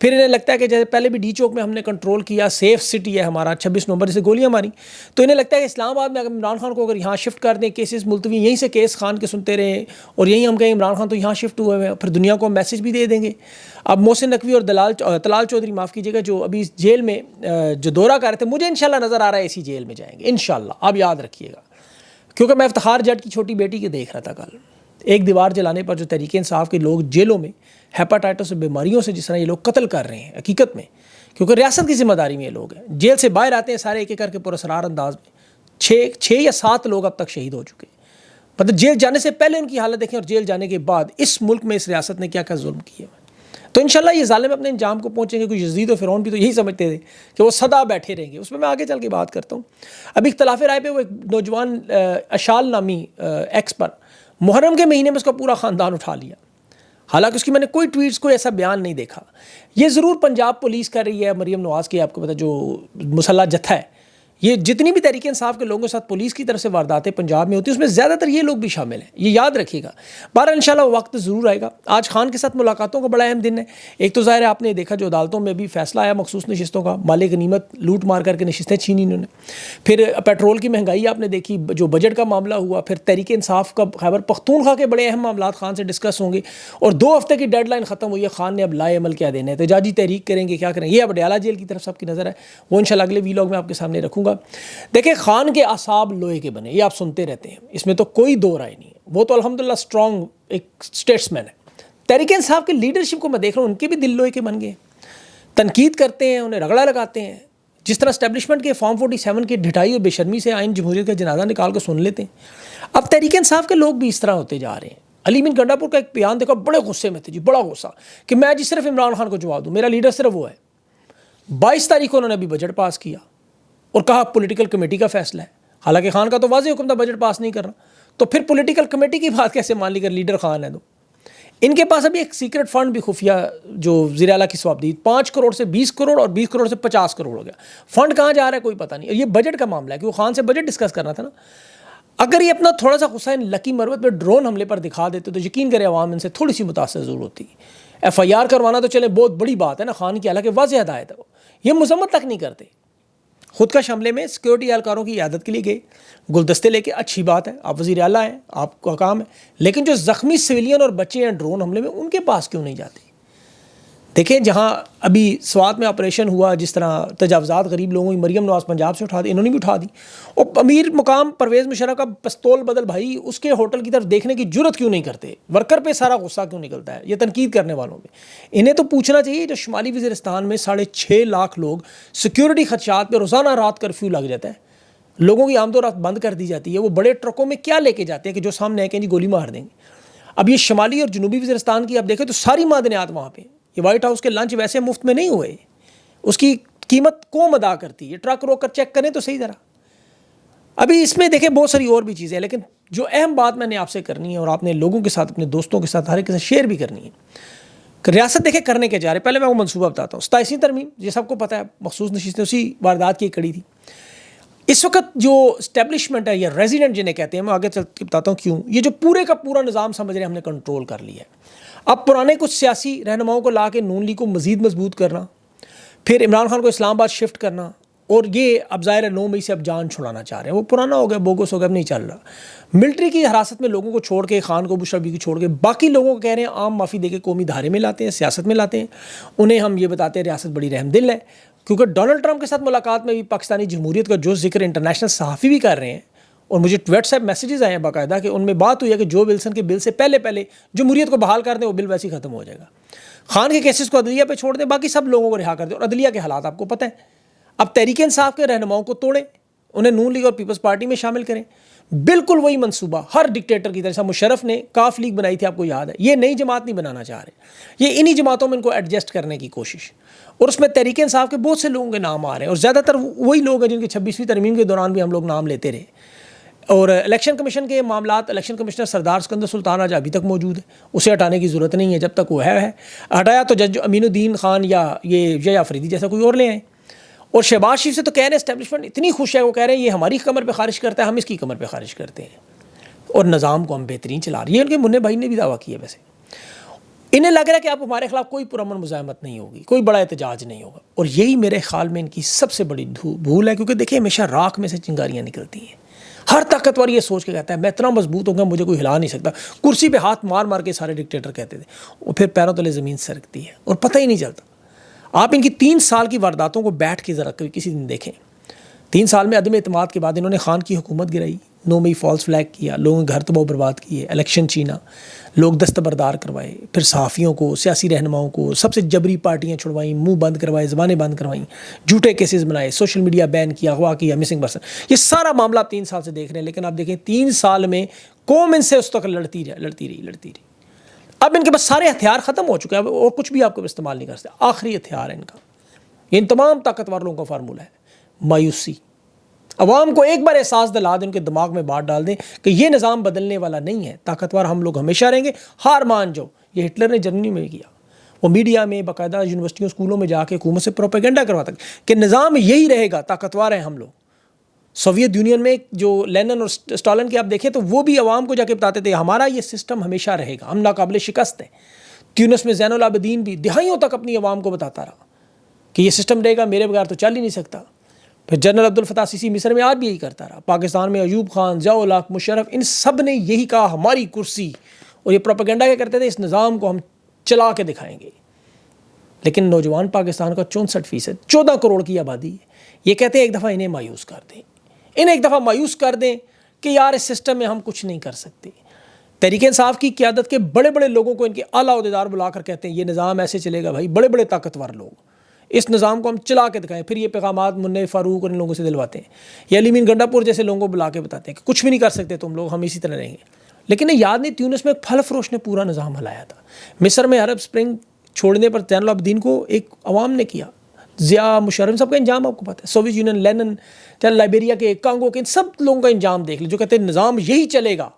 پھر انہیں لگتا ہے کہ جیسے پہلے بھی ڈی چوک میں ہم نے کنٹرول کیا، سیف سٹی ہے ہمارا، 26 نومبر سے گولیاں ماری، تو انہیں لگتا ہے کہ اسلام آباد میں اگر عمران خان کو اگر یہاں شفٹ کر دیں، کیسز ملتوی یہیں سے کیس خان کے سنتے رہیں اور یہیں ہم کہیں عمران خان تو یہاں شفٹ ہوئے ہیں، پھر دنیا کو ہم میسج بھی دے دیں گے۔ اب محسن نقوی اور طلال چودھری معاف کیجیے گا، جو ابھی جیل میں جو دورہ کر رہے تھے، مجھے انشاءاللہ نظر آ رہا ہے اسی جیل میں جائیں گے انشاءاللہ، آپ یاد رکھیے گا، کیونکہ میں افتخار جٹ کی چھوٹی بیٹی کے دیکھ رہا تھا کل، ایک دیوار جلانے پر جو تحریک انصاف کے لوگ جیلوں میں ہیپاٹائٹس اور بیماریوں سے جس طرح یہ لوگ قتل کر رہے ہیں حقیقت میں، کیونکہ ریاست کی ذمہ داری میں یہ لوگ ہیں، جیل سے باہر آتے ہیں سارے ایک ایک کر کے پراسرار انداز میں، 6 یا 7 لوگ اب تک شہید ہو چکے ہیں، مطلب جیل جانے سے پہلے ان کی حالت دیکھیں اور جیل جانے کے بعد اس ملک میں اس ریاست نے کیا کیا ظلم کیے ہیں۔ تو انشاءاللہ یہ ظالم اپنے انجام کو پہنچیں گے۔ کوئی یزید و فرعون بھی تو یہی سمجھتے تھے کہ وہ سدا بیٹھے رہیں گے، اس میں آگے چل کے بات کرتا ہوں۔ ابھی اختلاف رائے پہ وہ ایک نوجوان اشال نامی ایکس پر محرم کے مہینے میں اس کا پورا خاندان اٹھا لیا، حالانکہ اس کی میں نے کوئی ٹویٹس کوئی ایسا بیان نہیں دیکھا۔ یہ ضرور پنجاب پولیس کر رہی ہے، مریم نواز کی آپ کو پتہ جو مسلح جتھا ہے، یہ جتنی بھی تحریک انصاف کے لوگوں کے ساتھ پولیس کی طرف سے وارداتیں پنجاب میں ہوتی ہیں، اس میں زیادہ تر یہ لوگ بھی شامل ہیں، یہ یاد رکھیے گا۔ بہرحال انشاءاللہ وہ وقت ضرور آئے گا۔ آج خان کے ساتھ ملاقاتوں کا بڑا اہم دن ہے۔ ایک تو ظاہر ہے آپ نے دیکھا جو عدالتوں میں بھی فیصلہ آیا مخصوص نشستوں کا، مال غنیمت لوٹ مار کر کے نشستیں چھینی انہوں نے، پھر پیٹرول کی مہنگائی آپ نے دیکھی، جو بجٹ کا معاملہ ہوا، پھر تحریک انصاف کا خیبر پختونخوا کے بڑے اہم معاملات خان سے ڈسکس ہوں گے، اور 2 ہفتے کی ڈیڈ لائن ختم ہوئی ہے، خان نے اب لائے عمل کیا دینا ہے، احتجاجی تحریک کریں گے کیا کریں، یہ اب ڈیالہ جیل کی طرف سب کی نظر ہے، وہ انشاءاللہ اگلے ویلاگ میں آپ کے سامنے رکھوں گا۔ دیکھیں خان کے اعصاب لوہے کے بنے، یہ آپ سنتے رہتے ہیں، اس میں تو کوئی دو رائے نہیں ہے، وہ تو الحمدللہ اسٹرانگ ایک اسٹیٹس مین ہے۔ تحریک انصاف کے لیڈرشپ کو میں دیکھ رہا ہوں، ان کے بھی دل لوہے کے بن گئے، تنقید کرتے ہیں، انہیں رگڑا لگاتے ہیں، جس طرح اسٹیبلشمنٹ کے فارم 47 کی ڈھٹائی اور بے شرمی سے آئین جمہوریت کا جنازہ نکال کر سن لیتے ہیں۔ اب تحریک انصاف کے لوگ بھی اس طرح ہوتے جا رہے ہیں۔ علی بن گنڈا پور کا ایک بیان دیکھا، بڑے غصے میں تھے جی، بڑا غصہ کہ میں جی صرف عمران خان کو جواب دوں، میرا لیڈر صرف وہ ہے۔ 22 تاریخ کو انہوں نے ابھی بجٹ پاس کیا اور کہا پولیٹیکل کمیٹی کا فیصلہ ہے، حالانکہ خان کا تو واضح حکم تھا بجٹ پاس نہیں کرنا، تو پھر پولیٹیکل کمیٹی کی بات کیسے مان لی کر لیڈر خان ہے؟ تو ان کے پاس ابھی ایک سیکرٹ فنڈ بھی خفیہ جو وزیر اعلیٰ کی سوابدید 5 کروڑ سے 20 کروڑ اور 20 کروڑ سے 50 کروڑ ہو گیا، فنڈ کہاں جا رہا ہے کوئی پتہ نہیں، اور یہ بجٹ کا معاملہ ہے کہ وہ خان سے بجٹ ڈسکس کرنا تھا نا۔ اگر یہ اپنا تھوڑا سا غصہ ان لکی مروت پہ ڈرون حملے پر دکھا دیتے تو یقین کرے عوام ان سے تھوڑی سی متاثر ضرور ہوتی۔ FIR کروانا تو چلے بہت بڑی بات ہے نا خان کی، حالانکہ واضح ہدایت ہے، وہ یہ مذمت تک نہیں کرتے۔ خود کا حملے میں سیکورٹی اہلکاروں کی عیادت کے لیے گئے، گلدستے لے کے، اچھی بات ہے، آپ وزیر اعلیٰ ہیں، آپ کا کام ہے، لیکن جو زخمی سویلین اور بچے ہیں ڈرون حملے میں، ان کے پاس کیوں نہیں جاتے؟ دیکھیں جہاں ابھی سوات میں آپریشن ہوا، جس طرح تجاوزات غریب لوگوں کی، مریم نواز پنجاب سے اٹھا دی، انہوں نے بھی اٹھا دی، اور امیر مقام پرویز مشرف کا پستول بدل بھائی اس کے ہوٹل کی طرف دیکھنے کی جرت کیوں نہیں کرتے؟ ورکر پہ سارا غصہ کیوں نکلتا ہے؟ یہ تنقید کرنے والوں پہ انہیں تو پوچھنا چاہیے۔ جو شمالی وزیرستان میں 6.5 لاکھ لوگ سیکیورٹی خدشات پہ روزانہ رات کرفیو لگ جاتا ہے، لوگوں کی آمد و رفت بند کر دی جاتی ہے، وہ بڑے ٹرکوں میں کیا لے کے جاتے ہیں کہ جو سامنے آئے کہ جی گولی مار دیں گے۔ اب یہ شمالی اور جنوبی وزیرستان کی آپ دیکھیں تو ساری معدنیات وہاں پہ، یہ وائٹ ہاؤس کے لنچ ویسے مفت میں نہیں ہوئے، اس کی قیمت کون ادا کرتی ہے؟ یہ ٹرک روک کر چیک کریں تو صحیح ذرا۔ ابھی اس میں دیکھیں بہت ساری اور بھی چیزیں ہیں، لیکن جو اہم بات میں نے آپ سے کرنی ہے اور آپ نے لوگوں کے ساتھ، اپنے دوستوں کے ساتھ، ہر ایک کے ساتھ شیئر بھی کرنی ہے کہ ریاست دیکھیں کرنے کے جا رہے۔ پہلے میں وہ منصوبہ بتاتا ہوں۔ 27ویں ترمیم، یہ سب کو پتہ ہے، مخصوص نشستیں اسی واردات کی ایک کڑی تھی۔ اس وقت جو اسٹیبلشمنٹ ہے یا ریزیڈنٹ جنہیں کہتے ہیں، میں آگے چل کے بتاتا ہوں کیوں، یہ جو پورے کا پورا نظام سمجھ رہے ہیں ہم نے کنٹرول کر لیا ہے۔ اب پرانے کچھ سیاسی رہنماؤں کو لا کے نون لیگ کو مزید مضبوط کرنا، پھر عمران خان کو اسلام آباد شفٹ کرنا، اور یہ اب ظاہر ہے 9 مئی سے اب جان چھڑانا چاہ رہے ہیں، وہ پرانا ہو گیا، بوگس ہو گیا، اب نہیں چل رہا۔ ملٹری کی حراست میں لوگوں کو چھوڑ کے، خان کو، بشرا بی کو چھوڑ کے، باقی لوگوں کو کہہ رہے ہیں عام معافی دے کے قومی دھارے میں لاتے ہیں، سیاست میں لاتے ہیں، انہیں ہم یہ بتاتے ہیں ریاست بڑی رحم دل ہے، کیونکہ ڈونلڈ ٹرمپ کے ساتھ ملاقات میں بھی پاکستانی جمہوریت کا جو ذکر انٹرنیشنل صحافی بھی کر رہے ہیں، اور مجھے واٹس ایپ میسیجز آئے ہیں باقاعدہ کہ ان میں بات ہوئی ہے کہ جو ولسن کے بل سے پہلے جمہوریت کو بحال کر دیں، وہ بل ویسے ہی ختم ہو جائے گا، خان کے کیسز کو عدلیہ پہ چھوڑ دیں، باقی سب لوگوں کو رہا کر دیں، اور عدلیہ کے حالات آپ کو پتہ ہے۔ اب تحریک انصاف کے رہنماؤں کو توڑیں، انہیں نون لیگ اور پیپلز پارٹی میں شامل کریں، بالکل وہی منصوبہ ہر ڈکٹیٹر کی طرح۔ مشرف نے کاف لیگ بنائی تھی، آپ کو یاد ہے، یہ نئی جماعت نہیں بنانا چاہ رہے، یہ انہی جماعتوں میں ان کو ایڈجسٹ کرنے کی کوشش، اور اس میں تحریک انصاف کے بہت سے لوگوں کے نام آ رہے ہیں، اور زیادہ تر وہی لوگ ہیں جن کے 26ویں ترمیم کے دوران بھی ہم لوگ نام لیتے رہے۔ اور الیکشن کمیشن کے معاملات، الیکشن کمشنر سردار سکندر سلطان آج ابھی تک موجود ہے، اسے ہٹانے کی ضرورت نہیں ہے، جب تک وہ ہے ہٹایا تو جج امین الدین خان یا یہ افریدی جیسا کوئی اور لے آئیں۔ اور شہباز شریف سے تو کہہ رہے ہیں اسٹیبلشمنٹ اتنی خوش ہے، وہ کہہ رہے ہیں یہ ہماری کمر پہ خارج کرتا ہے، ہم اس کی کمر پہ خارج کرتے ہیں، اور نظام کو ہم بہترین چلا رہے ہیں، یہ ان کے منع بھائی نے بھی دعویٰ کیا ویسے۔ انہیں لگ رہا ہے کہ آپ ہمارے خلاف کوئی پرامن مزاحمت نہیں ہوگی، کوئی بڑا احتجاج نہیں ہوگا، اور یہی میرے خیال میں ان کی سب سے بڑی بھول ہے، کیونکہ دیکھیں ہمیشہ راکھ میں سے چنگاریاں نکلتی ہیں۔ ہر طاقتور یہ سوچ کے کہتا ہے میں اتنا مضبوط ہوں گا مجھے کوئی ہلا نہیں سکتا، کرسی پہ ہاتھ مار مار کے سارے ڈکٹیٹر کہتے تھے، اور پھر پیروں تلے زمین سرکتی ہے اور پتہ ہی نہیں چلتا۔ آپ ان کی 3 سال کی وارداتوں کو بیٹھ کے ذرا کسی دن دیکھیں۔ 3 سال میں عدم اعتماد کے بعد انہوں نے خان کی حکومت گرائی، 9 مئی فالس فلیگ کیا، لوگوں کے گھر تباہ و برباد کیے، الیکشن چھینا، لوگ دستبردار کروائے، پھر صحافیوں کو، سیاسی رہنماؤں کو سب سے جبری پارٹیاں چھڑوائیں، منہ بند کروائے، زبانیں بند کروائیں، جھوٹے کیسز بنائے، سوشل میڈیا بین کیا، اغوا کیا، مسنگ پرسن، یہ سارا معاملہ آپ 3 سال سے دیکھ رہے ہیں۔ لیکن آپ دیکھیں 3 سال میں قوم ان سے اس تک لڑتی رہی۔ اب ان کے پاس سارے ہتھیار ختم ہو چکے ہیں، اب اور کچھ بھی آپ کو استعمال نہیں کر سکتے۔ آخری ہتھیار ہے ان کا، ان تمام طاقتور لوگوں کا فارمولہ ہے مایوسی۔ عوام کو ایک بار احساس دلا دیں، ان کے دماغ میں بات ڈال دیں کہ یہ نظام بدلنے والا نہیں ہے، طاقتور ہم لوگ ہمیشہ رہیں گے، ہار مان جاؤ۔ یہ ہٹلر نے جرمنی میں کیا، وہ میڈیا میں باقاعدہ یونیورسٹیوں اسکولوں میں جا کے حکومت سے پروپیگنڈا کرواتا کہ نظام یہی رہے گا، طاقتور ہیں ہم لوگ۔ سوویت یونین میں جو لینن اور اسٹالن کے آپ دیکھیں تو وہ بھی عوام کو جا کے بتاتے تھے ہمارا یہ سسٹم ہمیشہ رہے گا، ہم ناقابل شکست ہیں۔ تیونس میں زین العابدین بھی دہائیوں تک اپنی عوام کو بتاتا رہا کہ یہ سسٹم رہے گا، میرے بغیر تو چل ہی نہیں سکتا۔ پھر جنرل عبدالفتاح سیسی مصر میں آج بھی یہی کرتا رہا، پاکستان میں ایوب خان، ضیاء الحق، مشرف، ان سب نے یہی کہا ہماری کرسی، اور یہ پروپیگنڈا کیا کرتے تھے اس نظام کو ہم چلا کے دکھائیں گے۔ لیکن نوجوان پاکستان کا 64%، 14 کروڑ کی آبادی ہے، یہ کہتے ہیں ایک دفعہ انہیں مایوس کر دیں، انہیں ایک دفعہ مایوس کر دیں کہ یار اس سسٹم میں ہم کچھ نہیں کر سکتے۔ تحریک انصاف کی قیادت کے بڑے بڑے لوگوں کو ان کے اعلیٰ عہدیدار بلا کر کہتے ہیں یہ نظام ایسے چلے گا بھائی، بڑے بڑے طاقتور لوگ، اس نظام کو ہم چلا کے دکھائیں۔ پھر یہ پیغامات منع فاروق اور ان لوگوں سے دلواتے ہیں، یا علی مین گنڈا پور جیسے لوگوں کو بلا کے بتاتے ہیں کہ کچھ بھی نہیں کر سکتے تم لوگ، ہم اسی طرح رہیں گے۔ لیکن یاد نہیں تیونس میں ایک پھل فروش نے پورا نظام ہلایا تھا، مصر میں عرب اسپرنگ چھوڑنے پر زین العابدین کو ایک عوام نے کیا، ضیاء، مشرف، سب کا انجام آپ کو پتہ ہے، سوویت یونین، لینن، چاہے لائبیریا کے، کانگو کے، ان سب لوگوں کا انجام دیکھ لیں جو کہتے ہیں نظام یہی چلے گا۔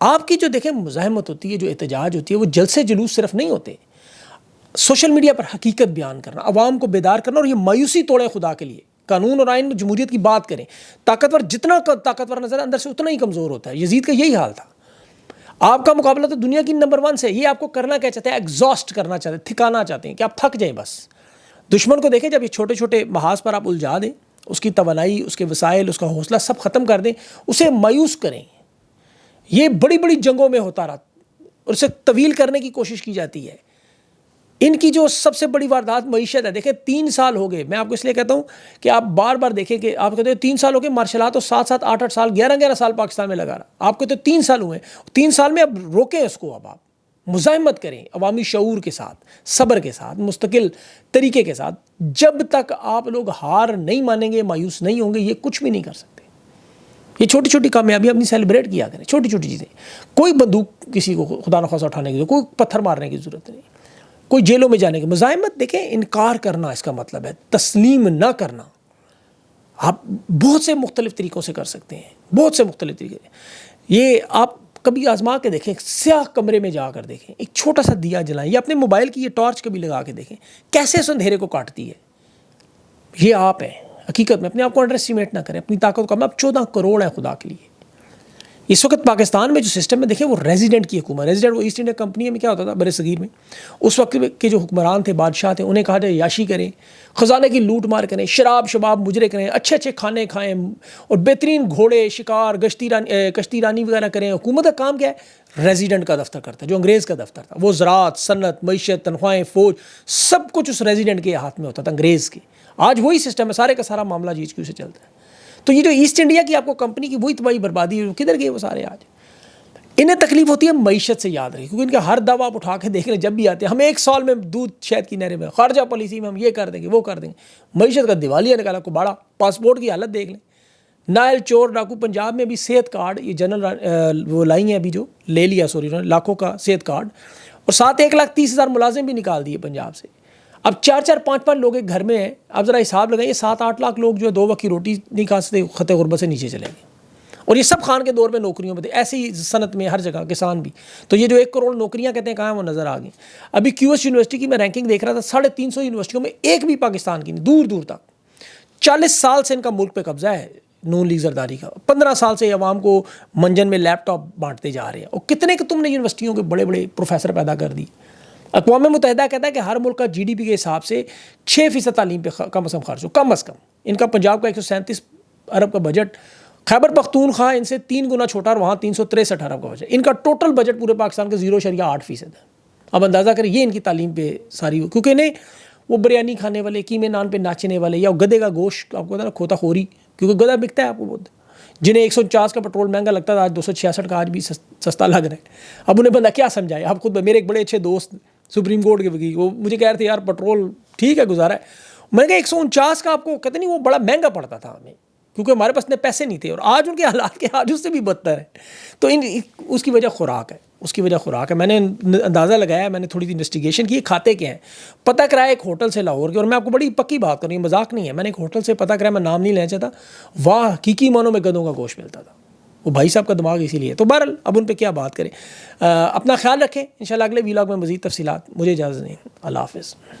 آپ کی جو دیکھیں مزاحمت ہوتی ہے، جو احتجاج ہوتی ہے، وہ جلسے جلوس صرف نہیں ہوتے، سوشل میڈیا پر حقیقت بیان کرنا، عوام کو بیدار کرنا، اور یہ مایوسی توڑے خدا کے لیے، قانون اور آئین جمہوریت کی بات کریں۔ طاقتور جتنا طاقتور نظر اندر سے اتنا ہی کمزور ہوتا ہے، یزید کا یہی حال تھا۔ آپ کا مقابلہ تو دنیا کی نمبر 1 سے، یہ آپ کو کرنا کیا چاہتے ہیں، ایگزاسٹ کرنا چاہتے ہیں، تھکانا چاہتے ہیں کہ آپ تھک جائیں بس۔ دشمن کو دیکھیں جب یہ چھوٹے چھوٹے محاذ پر آپ الجھا دیں، اس کی توانائی، اس کے وسائل، اس کا حوصلہ سب ختم کر دیں، اسے مایوس کریں۔ یہ بڑی بڑی جنگوں میں ہوتا رہا اور اسے طویل کرنے کی کوشش کی جاتی ہے۔ ان کی جو سب سے بڑی واردات معیشت ہے، دیکھیں 3 سال ہو گئے، میں آپ کو اس لیے کہتا ہوں کہ آپ بار بار دیکھیں کہ آپ کہتے ہیں 3 سال ہو گئے، مارشل آرٹ تو 7 8 سال، 11 سال پاکستان میں لگا رہا، آپ کہتے ہیں 3 سال ہوئے، 3 سال میں اب روکیں اس کو، اب آپ مزاحمت کریں عوامی شعور کے ساتھ، صبر کے ساتھ، مستقل طریقے کے ساتھ۔ جب تک آپ لوگ ہار نہیں مانیں گے، مایوس نہیں ہوں گے، یہ کچھ بھی نہیں کر سکتے۔ یہ چھوٹی چھوٹی کامیابی اپنی سیلیبریٹ کیا کریں، چھوٹی چھوٹی چیزیں، کوئی بندوق کسی کو خدا نخواستہ اٹھانے کی ضرورت، کوئی پتھر مارنے کی ضرورت نہیں، کوئی جیلوں میں جانے کی۔ مزاحمت دیکھیں انکار کرنا اس کا مطلب ہے، تسلیم نہ کرنا۔ آپ بہت سے مختلف طریقوں سے کر سکتے ہیں، بہت سے مختلف طریقے۔ یہ آپ کبھی آزما کے دیکھیں، سیاہ کمرے میں جا کر دیکھیں، ایک چھوٹا سا دیا جلائیں، یا اپنے موبائل کی یہ ٹارچ کبھی لگا کے دیکھیں کیسے اس اندھیرے کو کاٹتی ہے۔ یہ آپ ہیں حقیقت میں، اپنے آپ کو انڈر اسٹیمیٹ نہ کریں، اپنی طاقت کو۔ اب 14 کروڑ ہے خدا کے لیے۔ اس وقت پاکستان میں جو سسٹم ہے دیکھیں، وہ ریزیڈنٹ کی حکومت، ریزیڈنٹ وہ ایسٹ انڈیا کمپنی میں کیا ہوتا تھا برِ صغیر میں، اس وقت کے جو حکمران تھے، بادشاہ تھے، انہیں کہا جائے عیاشی کریں، خزانے کی لوٹ مار کریں، شباب مجرے کریں، اچھے اچھے کھانے کھائیں، اور بہترین گھوڑے شکار، کشتی رانی وغیرہ کریں۔ حکومت کا کام کیا ہے؟ ریزیڈنٹ کا دفتر کرتا ہے، جو انگریز کا دفتر تھا۔ وہ زراعت، صنعت، معیشت، تنخواہیں، فوج، سب کچھ اس ریزیڈنٹ کے ہاتھ میں ہوتا تھا، انگریز کے۔ آج وہی سسٹم ہے، سارے کا سارا معاملہ جی ایچ کیو سے چلتا ہے۔ تو یہ جو ایسٹ انڈیا کی آپ کو کمپنی کی وہی تباہی بربادی ہے، کدھر گئے وہ سارے آج؟ انہیں تکلیف ہوتی ہے معیشت سے، یاد رکھیں، کیونکہ ان کا ہر دعویٰ آپ اٹھا کے دیکھ لیں، جب بھی آتے ہیں ہم 1 سال میں دودھ شہد کی نہریں میں، خارجہ پالیسی میں ہم یہ کر دیں گے، وہ کر دیں گے۔ معیشت کا دیوالیہ نکالا کو باڑا، پاسپورٹ کی حالت دیکھ لیں۔ نائل چور ڈاکو، پنجاب میں بھی صحت کارڈ، یہ جنرل وہ لائی ہیں ابھی، جو لے لیا سوری انہوں نے، لاکھوں کا صحت کارڈ، اور ساتھ 1,30,000 ملازم بھی نکال دیے پنجاب سے۔ اب 4 5 لوگ ایک گھر میں ہیں، اب ذرا حساب لگائیں، 7 8 لاکھ لوگ جو ہے 2 وقت کی روٹی نہیں کھا سکتے، خطے غربت سے نیچے چلیں گے۔ اور یہ سب خان کے دور میں نوکریوں میں تھے، ایسے ہی صنعت میں ہر جگہ، کسان بھی۔ تو یہ جو 1 کروڑ نوکریاں کہتے ہیں کہاں ہیں، وہ نظر آ گئیں۔ ابھی کیو ایس یونیورسٹی کی میں رینکنگ دیکھ رہا تھا، 350 یونیورسٹیوں میں ایک بھی پاکستان کی نہیں، دور دور تک۔ 40 سال سے ان کا ملک پہ قبضہ ہے نون لیگ زرداری کا، 15 سال سے عوام کو منجن میں لیپ ٹاپ بانٹتے جا رہے ہیں، اور کتنے کہ تم نے یونیورسٹیوں کے بڑے بڑے پروفیسر پیدا کر دی۔ اقوام متحدہ کہتا ہے کہ ہر ملک کا جی ڈی پی کے حساب سے 6% تعلیم پہ کم از کم خرچ ہو، کم از کم. ان کا پنجاب کا 137 ارب کا بجٹ، خیبر پختونخوا ان سے 3 گنا چھوٹا اور وہاں 363 ارب کا بجٹ. ان کا ٹوٹل بجٹ پورے پاکستان کا 0.8% ہے. اب اندازہ کریں یہ ان کی تعلیم پہ ساری ہو، کیونکہ انہیں وہ بریانی کھانے والے، قیمے نان پہ ناچنے والے، یا گدے کا گوشت آپ کو پتا نا کھوتا خوری، کیونکہ گدا بکتا ہے آپ کو بہت، جنہیں 149 کا پیٹرول مہنگا لگتا تھا آج 266 کا آج بھی سستا لگ رہا ہے. اب انہیں بندہ کیا سمجھائے. آپ خود میرے ایک بڑے اچھے دوست سپریم کورٹ کے وکیل، وہ مجھے کہہ رہے تھے یار پیٹرول ٹھیک ہے گزارا ہے. میں نے کہا 149 کا آپ کو کہتے نہیں وہ بڑا مہنگا پڑتا تھا ہمیں، کیونکہ ہمارے پاس اتنے پیسے نہیں تھے، اور آج ان کے حالات کے آج اس سے بھی بدتر ہے. تو اس کی وجہ خوراک ہے، اس کی وجہ خوراک ہے. میں نے اندازہ لگایا، میں نے تھوڑی سی انویسٹیگیشن کی، کھاتے کیا ہیں. پتہ کرایا ایک ہوٹل سے لاہور کے، اور میں آپ کو بڑی پکی بات کر رہی ہوں، مذاق نہیں ہے. میں نے ایک ہوٹل سے پتہ کرایا، میں نام نہیں لینا چاہتا، واہ حقیقی معنوں میں گدوں کا گوشت ملتا تھا. وہ بھائی صاحب کا دماغ اسی لیے. تو بہرحال اب ان پہ کیا بات کریں. اپنا خیال رکھیں، انشاءاللہ اگلے ویلاگ میں مزید تفصیلات. مجھے اجازت نہیں، اللہ حافظ.